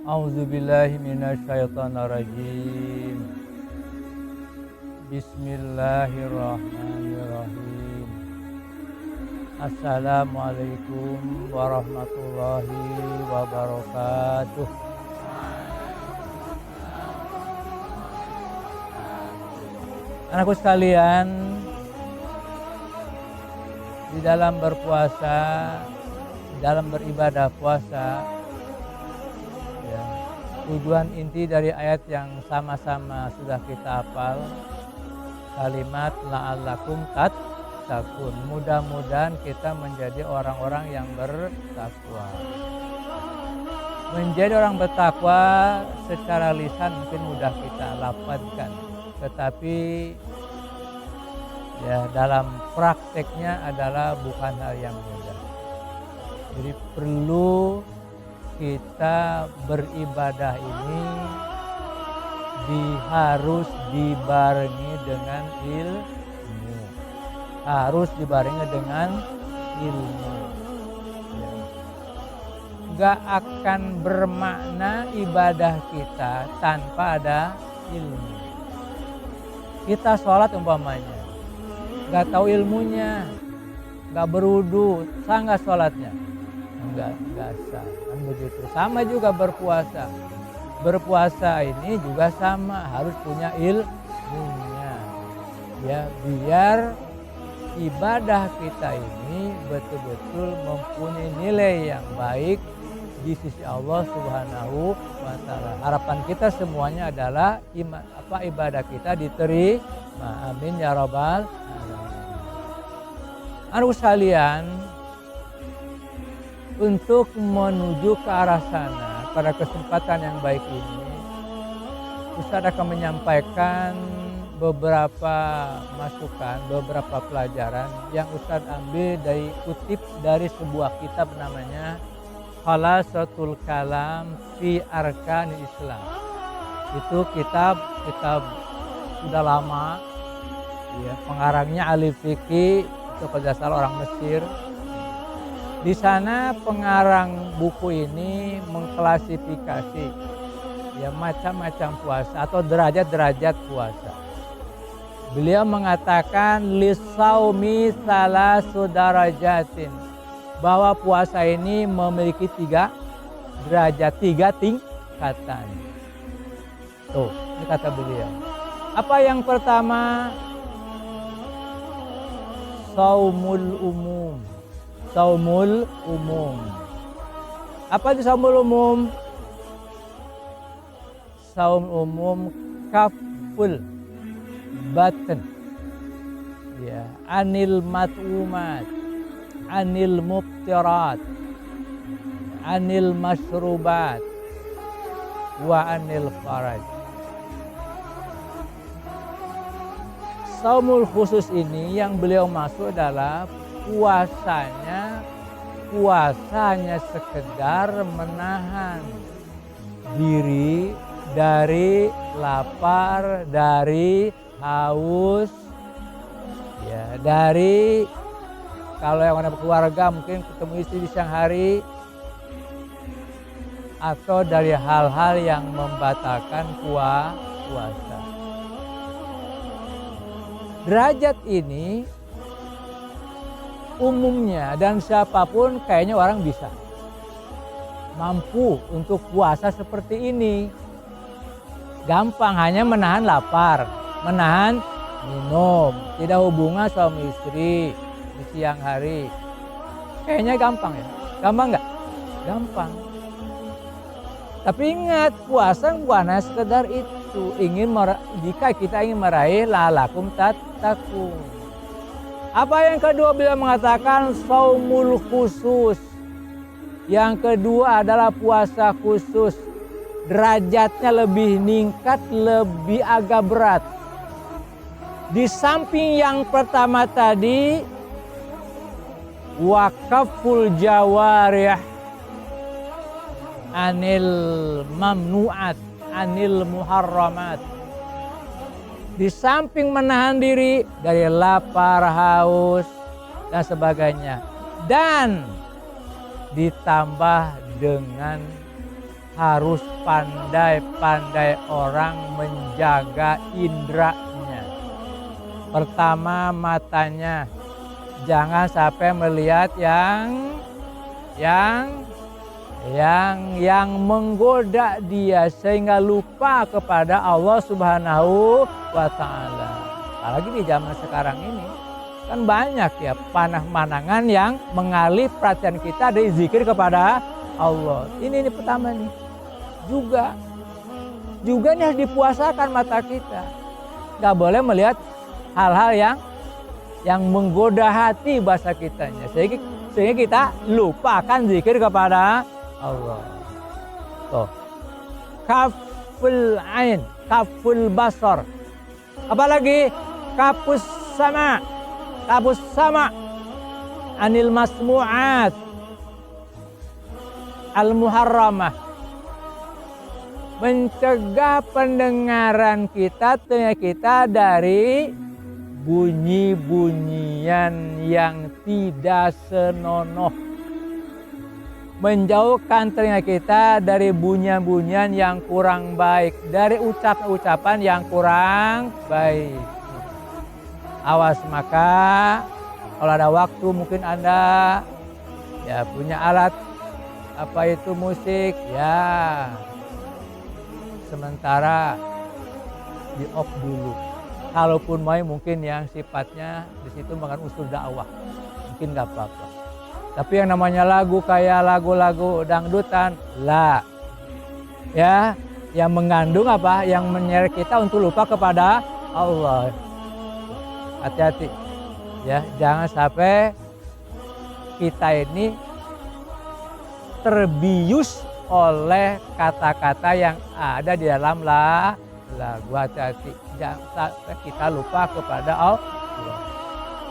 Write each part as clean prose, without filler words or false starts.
A'udzubillahi minasyaitonirrajim. Bismillahirrahmanirrahim. Assalamualaikum warahmatullahi wabarakatuh. Anakku sekalian, di dalam berpuasa, di dalam beribadah puasa, ya, tujuan inti dari ayat yang sama-sama sudah kita hafal, kalimat la'allakum tattaqun. Mudah-mudahan kita menjadi orang-orang yang bertakwa. Menjadi orang bertakwa secara lisan mungkin mudah kita lafadzkan, tetapi ya dalam prakteknya adalah bukan hal yang mudah. Jadi perlu kita beribadah ini harus dibarengi dengan ilmu. Harus dibarengi dengan ilmu. Ya. Gak akan bermakna ibadah kita tanpa ada ilmu. Kita sholat umpamanya, gak tahu ilmunya, gak berudu, sah gak sholatnya? Enggak sah, kan begitu. Sama juga berpuasa. Berpuasa ini juga sama, harus punya ilmunya. Ya, biar ibadah kita ini betul-betul mempunyai nilai yang baik di sisi Allah Subhanahu wa Ta'ala. Harapan kita semuanya adalah ibadah kita diterima. Amin ya rabbal alamin. Anak sekalian, untuk menuju ke arah sana pada kesempatan yang baik ini, Ustaz akan menyampaikan beberapa masukan, beberapa pelajaran yang Ustaz ambil kutip dari sebuah kitab namanya Khalasatul Kalam fi Arkanil Islam. Itu kitab sudah lama, ya, pengarangnya ahli fikih, itu kalau tidak salah orang Mesir. Di sana pengarang buku ini mengklasifikasi ya macam-macam puasa atau derajat-derajat puasa. Beliau mengatakan lisaumi salasu darajatin, bahwa puasa ini memiliki 3 derajat, 3 tingkatan. Tuh, ini kata beliau. Apa yang pertama? Saumul umum. Saumul umum. Apa itu saumul umum? Saum umum kaful baten. Ya, anil mat'umat, anil mubtirat, anil masyrubat, wa anil faraj. Saumul khusus ini yang beliau maksud adalah puasanya sekedar menahan diri dari lapar, dari haus, ya, dari kalau yang ada keluarga mungkin ketemu istri di siang hari, atau dari hal-hal yang membatalkan puasa. Derajat ini umumnya dan siapapun kayaknya orang bisa mampu untuk puasa seperti ini. Gampang, hanya menahan lapar, menahan minum, tidak hubungan suami istri di siang hari. Kayaknya gampang ya? Gampang nggak? Gampang. Tapi ingat, puasa bukan sekedar itu. Jika kita ingin meraih la'allakum tattaqun. Apa yang kedua beliau mengatakan saumul khusus. Yang kedua adalah puasa khusus. Derajatnya lebih meningkat, lebih agak berat. Di samping yang pertama tadi, wakaful jawarih anil mamnuat, anil muharramat. Di samping menahan diri dari lapar, haus, dan sebagainya. Dan ditambah dengan harus pandai-pandai orang menjaga indranya. Pertama, matanya. Jangan sampai melihat yang menggoda dia sehingga lupa kepada Allah Subhanahu wa taala. Apalagi di zaman sekarang ini kan banyak ya panah-panangan yang mengalih perhatian kita dari zikir kepada Allah. Ini pertama nih. Juga ini harus dipuasakan mata kita. Gak boleh melihat hal-hal yang menggoda hati bahasa kitanya. Sehingga kita lupakan zikir kepada Allah. Tuh. Kaful ain, kaful basar. Apalagi kapus sama anil masmu'at al-muharramah. Mencegah pendengaran kita, telinga kita dari bunyi-bunyian yang tidak senonoh. Menjauhkan telinga kita dari bunyian-bunyian yang kurang baik, dari ucapan-ucapan yang kurang baik. Awas, maka kalau ada waktu mungkin Anda ya punya alat musik ya, sementara di off dulu. Kalaupun mungkin yang sifatnya di situ bukan unsur dakwah, mungkin nggak apa-apa. Tapi yang namanya lagu kayak lagu-lagu dangdutan lah, ya, yang mengandung yang menyeret kita untuk lupa kepada Allah. Hati-hati, ya, jangan sampai kita ini terbius oleh kata-kata yang ada di dalam lagu. Hati-hati, jangan sampai kita lupa kepada Allah.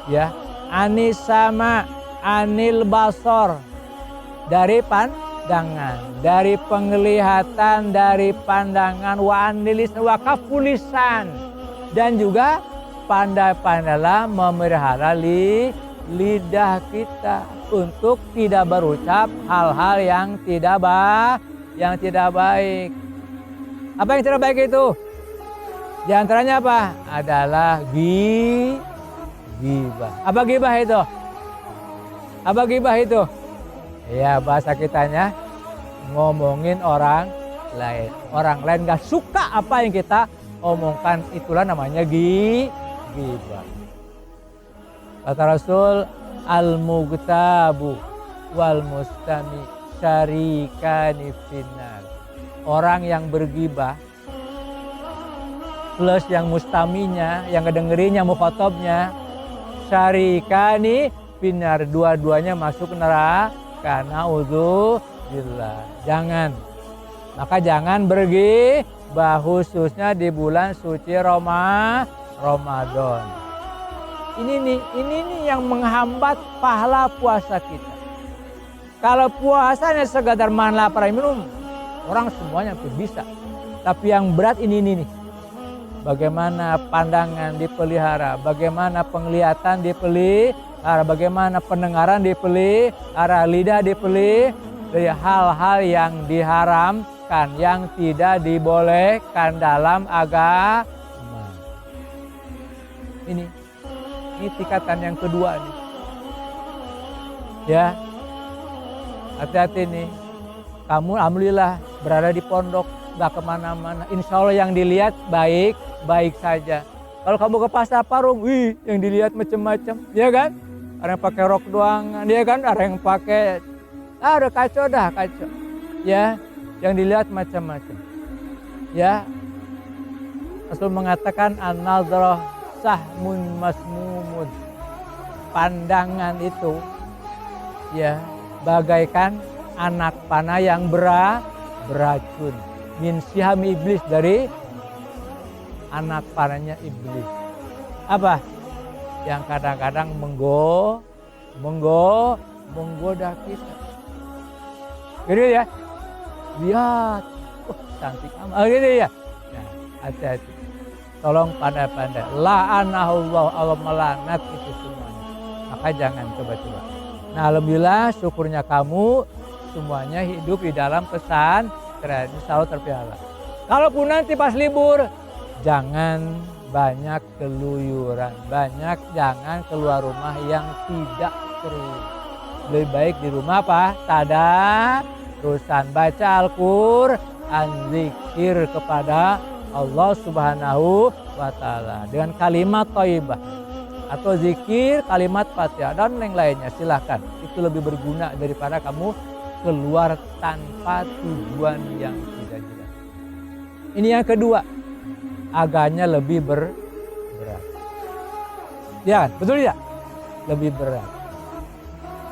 Ya, anisama anil basor, dari pandangan, dari penglihatan, dari pandangan, wa anilis wa kafulisan, dan juga pandai-pandailah memelihara lidah kita untuk tidak berucap hal-hal yang tidak baik. Apa yang tidak baik itu? Di antaranya apa? Adalah ghibah. Apa ghibah itu? Ya, bahasa kitanya ngomongin orang lain. Orang lain gak suka apa yang kita omongkan, itulah namanya ghibah. Kata Rasul, al-mughtabu wal mustami syarikani finnar. Orang yang bergibah plus yang mustaminya, yang ngedengerinnya, mukhatabnya, syarikani finnar, dua-duanya masuk neraka. Na'udzubillah. Maka jangan bergibah, khususnya di bulan suci Ramadan. Ini nih yang menghambat pahala puasa kita. Kalau puasanya sekadar makan lapar minum, orang semuanya bisa. Tapi yang berat ini nih. Bagaimana pandangan dipelihara, bagaimana penglihatan dipelihara, bagaimana pendengaran dipelihara, lidah dipelihara dari hal-hal yang diharamkan, yang tidak dibolehkan dalam agama. Ini tingkatan yang kedua nih. Ya, hati-hati nih. Kamu alhamdulillah berada di pondok, gak kemana-mana. Insya Allah yang dilihat baik saja. Kalau kamu ke pasar Parung, yang dilihat macam-macam, ya kan? Ada yang pakai rok doang, dia kan? Ada yang pakai, udah kacau. Ya, yang dilihat macam-macam. Ya, Rasul mengatakan an-nadhrah sahmun masmumun. Pandangan itu ya bagaikan anak panah yang beracun. Min siham iblis, dari anak panahnya iblis. Apa? Yang kadang-kadang menggoda kita. Gitu ya. Lihat, cantik amat. Gitu ya. Nah, hati-hati. Tolong pandai-pandai. La'anahullah, Allah melaknat itu semuanya. Maka jangan coba-coba. Nah, alhamdulillah syukurnya kamu semuanya hidup di dalam keren, insya Allah terpiala. Kalaupun nanti pas libur, jangan banyak keluyuran, jangan keluar rumah yang tidak perlu. Lebih baik di rumah apa? Tadarusan, baca Al-Qur'an, zikir kepada Allah Subhanahu wa Ta'ala dengan kalimat thayyibah atau zikir kalimat Fatihah dan yang lainnya, silahkan. Itu lebih berguna daripada kamu keluar tanpa tujuan yang tidak jelas. Ini yang kedua, agaknya lebih berat. Ya, betul tidak? Lebih berat.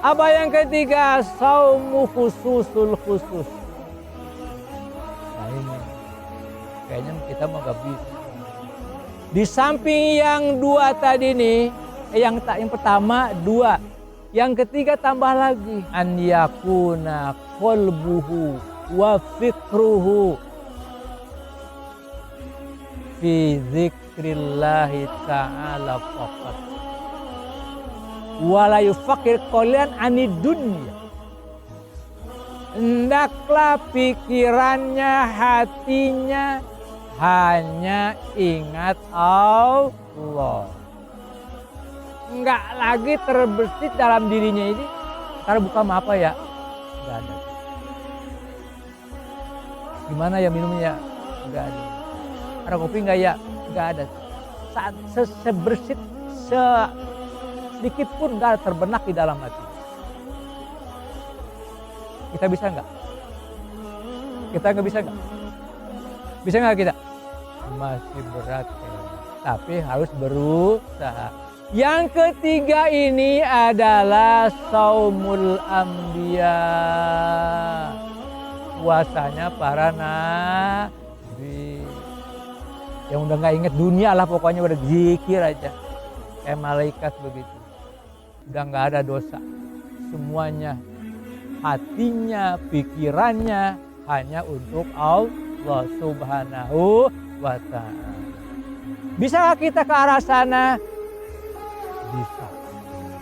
Apa yang ketiga? Saumu khususul khusus. Nah ini, kayaknya kita mau gak bisa. Di samping yang dua tadi nih, yang pertama dua, yang ketiga tambah lagi. An yakuna qalbuhu wa fikruhu fi zikrillahi ta'ala faqat wa la yufakir qalilan anid dunya. Hendaklah pikirannya, hatinya hanya ingat Allah. Enggak lagi terbesit dalam dirinya ini. Karena buka apa ya? Enggak ada. Gimana ya minumnya? Enggak ada. Ada kopi enggak ya? Enggak ada. Saat sebersit sedikit pun enggak terbenak di dalam hati. Kita bisa enggak? Kita enggak bisa enggak? Bisa enggak kita? Masih berat ya. Tapi harus berusaha. Yang ketiga ini adalah saumul anbiya. Puasanya para nabi. Yang udah gak inget dunia lah, pokoknya udah zikir aja. Kayak malaikat begitu. Udah gak ada dosa. Semuanya, hatinya, pikirannya hanya untuk Allah Subhanahu wa Ta'ala. Bisakah kita ke arah sana? Bisa,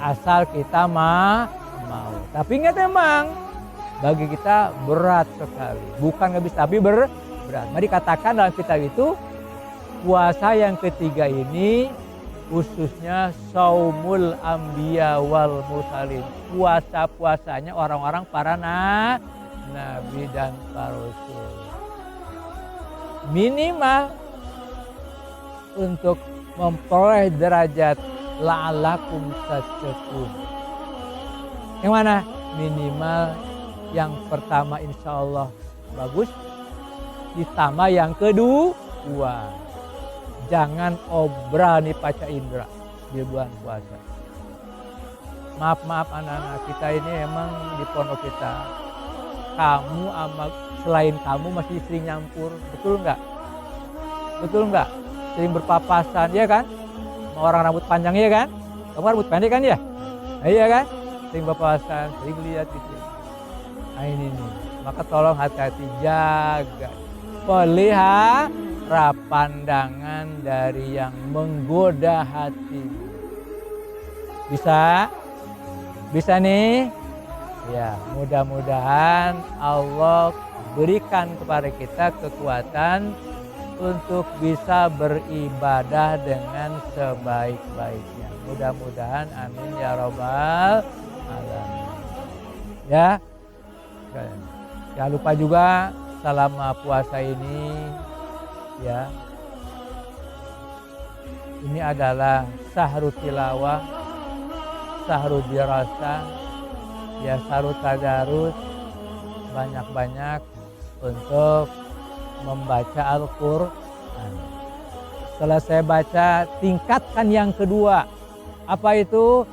asal kita mau. Tapi ingat, memang bagi kita berat sekali. Bukan nggak bisa, tapi berat. Mari katakan dalam kitab itu, puasa yang ketiga ini khususnya saumul anbiya wal mursalin. Puasa-puasanya orang-orang para nabi dan para rasul. Minimal untuk memperoleh derajat la'alakum tattaqun. Yang mana? Minimal yang pertama insya Allah bagus. Ditambah yang kedua, jangan obral nih paca indera di bulan puasa. Maaf anak-anak kita ini emang di pondok kita. Kamu sama selain kamu masih sering nyampur, betul nggak? Betul nggak? Sering berpapasan, ya kan? Orang rambut panjang, ya kan? Kamu rambut pendek kan ya? Nah, iya kan? Sering berpapasan, sering lihat gitu. Nah ini nih, maka tolong hati-hati, jaga. Pelihara pandangan dari yang menggoda hati. Bisa? Bisa nih? Ya, mudah-mudahan Allah berikan kepada kita kekuatan untuk bisa beribadah dengan sebaik-baiknya. Mudah-mudahan, amin ya robbal alamin. Ya, jangan lupa juga selama puasa ini, ya, ini adalah syahrul tilawah, syahrul dirasah, ya, syahrul tadarus. Banyak-banyak untuk membaca Al-Quran. Setelah saya baca, tingkatkan yang kedua. Apa itu?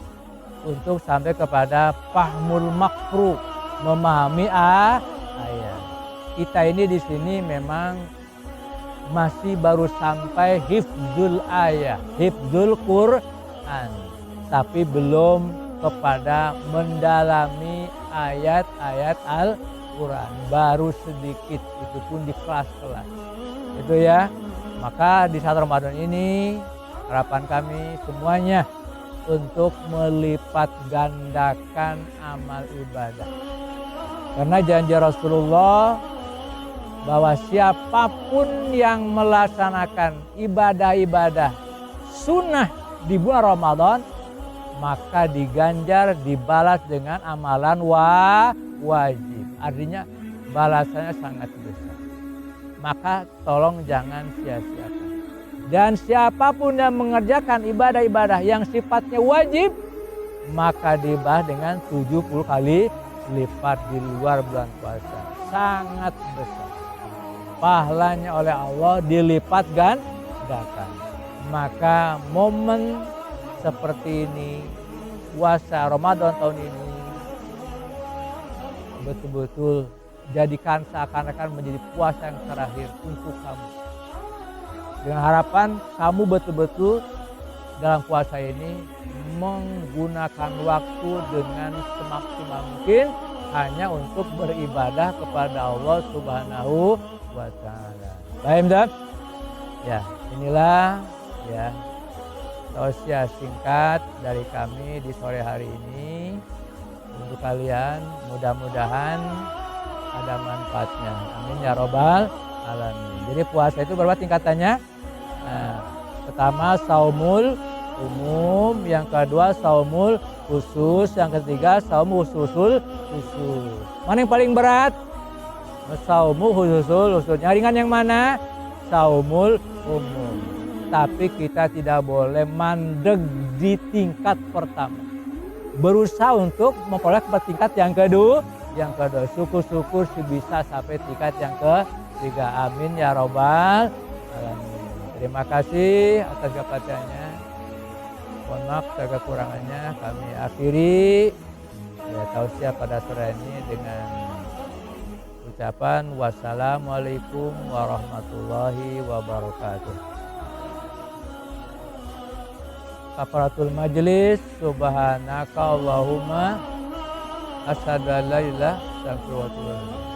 Untuk sampai kepada fahmul makru, memahami ayat. Kita ini di sini memang masih baru sampai hifdzul ayat, hifdzul Quran, tapi belum kepada mendalami ayat-ayat Al-Quran. Baru sedikit, itu pun di kelas-kelas. Itu ya. Maka di saat Ramadan ini harapan kami semuanya untuk melipat gandakan amal ibadah. Karena janji Rasulullah bahwa siapapun yang melaksanakan ibadah-ibadah sunnah di bulan Ramadan, maka diganjar, dibalas dengan amalan wajib. Artinya balasannya sangat besar. Maka tolong jangan sia-siakan. Dan siapapun yang mengerjakan ibadah-ibadah yang sifatnya wajib, maka dibalas dengan 70 kali lipat di luar bulan puasa. Sangat besar. Pahalanya oleh Allah dilipat gandakan. Maka momen seperti ini, puasa Ramadan tahun ini, betul-betul jadikan seakan-akan menjadi puasa yang terakhir untuk kamu. Dengan harapan kamu betul-betul dalam puasa ini menggunakan waktu dengan semaksimal mungkin hanya untuk beribadah kepada Allah Subhanahu wa Ta'ala. Baik, ya, inilah ya tausiah singkat dari kami di sore hari ini untuk kalian. Mudah-mudahan ada manfaatnya. Amin ya robbal alamin. Jadi puasa itu berapa tingkatannya? Nah, pertama saumul umum, yang kedua saumul khusus, yang ketiga saumul khususul khusus. Mana yang paling berat? Saumul khususul khusus. Yang ringan yang mana? Saumul umum. Tapi kita tidak boleh mandeg di tingkat pertama. Berusaha untuk memperoleh ke tingkat yang kedua. Syukur-syukur bisa sampai tingkat yang ketiga. Amin ya robbal alamin. Terima kasih atas kepercayaannya. Mohon maaf segala kekurangannya. Kami akhiri ya tausiah pada sore ini dengan ucapan wassalamualaikum warahmatullahi wabarakatuh. Kafaratul majlis, subhanaka Allahumma asyhadu an la ilaha illa anta astaghfiruka wa atubu ilaik.